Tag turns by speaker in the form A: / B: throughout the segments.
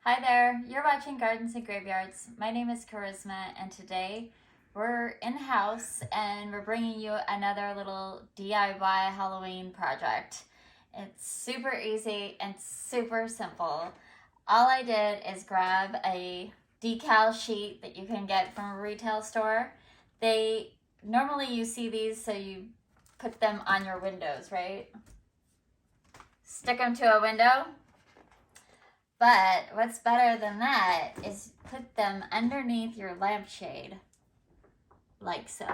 A: Hi there, you're watching Gardens and Graveyards. My name is Charisma, and today we're in house and we're bringing you another little DIY Halloween project. It's super easy and super simple. All I did is grab a decal sheet that you can get from a retail store. They normally you see these so you put them on your windows, right? Stick them to a window. But what's better than that is put them underneath your lampshade, like so.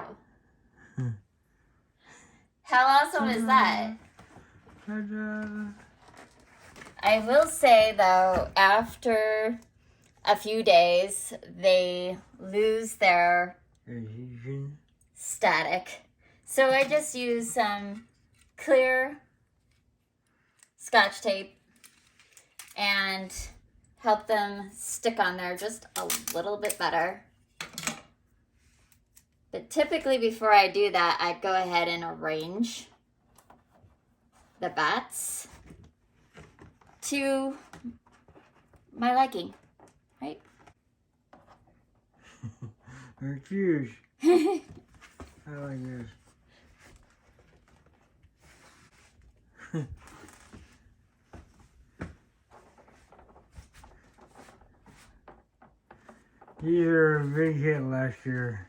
A: How awesome is that? I will say though, after a few days, they lose their static. So I just use some clear Scotch tape and help them stick on there just a little bit better. But typically before I do that, I go ahead and arrange the bats to my liking, right?
B: They're huge. I like this. These were a big hit last year.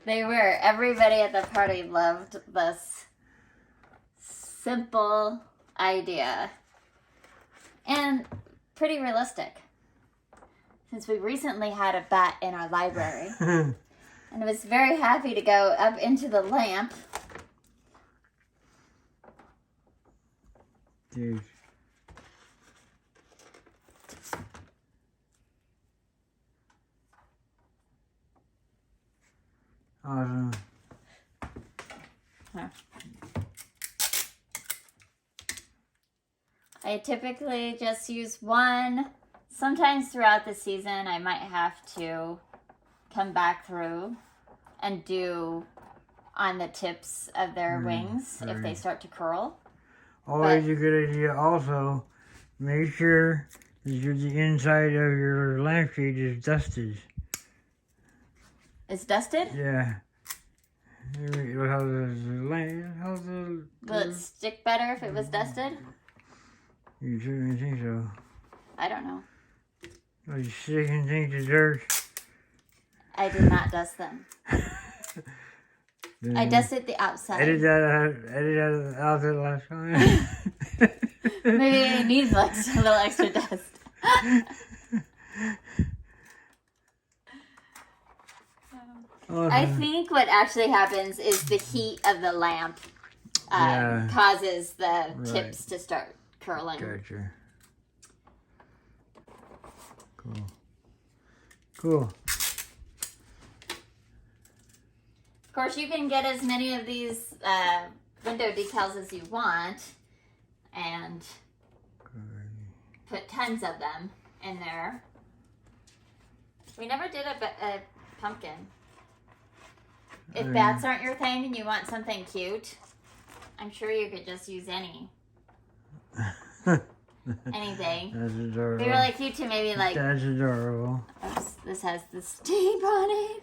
A: They were. Everybody at the party loved this simple idea. And pretty realistic. Since we recently had a bat in our library. And I was very happy to go up into the lamp.
B: Dude. Awesome.
A: Huh. I typically just use one. Sometimes throughout the season, I might have to come back through and do on the tips of their wings if they start to curl.
B: Always a good idea. Also, make sure that the inside of your lampshade is dusted.
A: It's dusted?
B: Yeah. How's the
A: Will it stick better if it was dusted?
B: You certainly think so.
A: I don't know.
B: Are you sticking things to dirt?
A: I did not dust them. I dusted the outside.
B: Edit that out the last time.
A: Maybe I need like a little extra dust.
B: Awesome.
A: I think what actually happens is the heat of the lamp causes the tips to start curling.
B: Gotcha. Cool.
A: Of course, you can get as many of these window decals as you want and put tons of them in there. We never did a pumpkin. If bats aren't your thing and you want something cute, I'm sure you could just use anything.
B: That's adorable.
A: Be really cute to maybe like.
B: That's adorable.
A: Oops, this has the steam on it.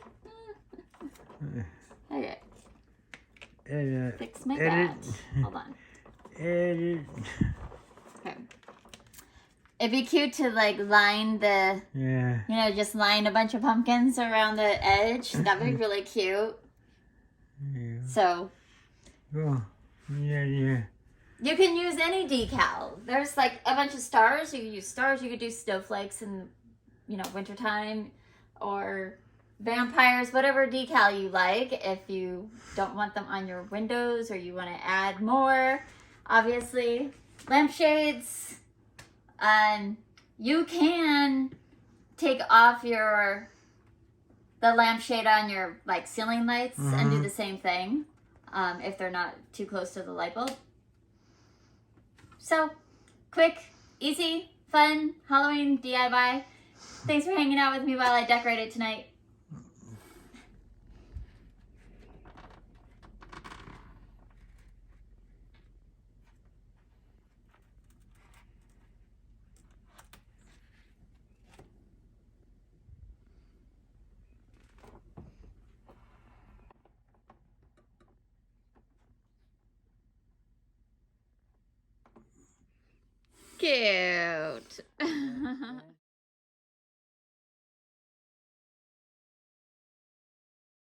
A: Okay.
B: Edit.
A: Fix my bat. Hold on.
B: Edit.
A: Okay. It'd be cute to like line the, just line a bunch of pumpkins around the edge. That'd be really cute.
B: Yeah.
A: So.
B: Cool. Yeah.
A: You can use any decal. There's like a bunch of stars. You can use stars. You could do snowflakes in, wintertime, or vampires, whatever decal you like. If you don't want them on your windows or you want to add more, obviously, lampshades. You can take off the lampshade on your like ceiling lights and do the same thing if they're not too close to the light bulb. So, quick, easy, fun Halloween DIY. Thanks for hanging out with me while I decorated tonight. Cute.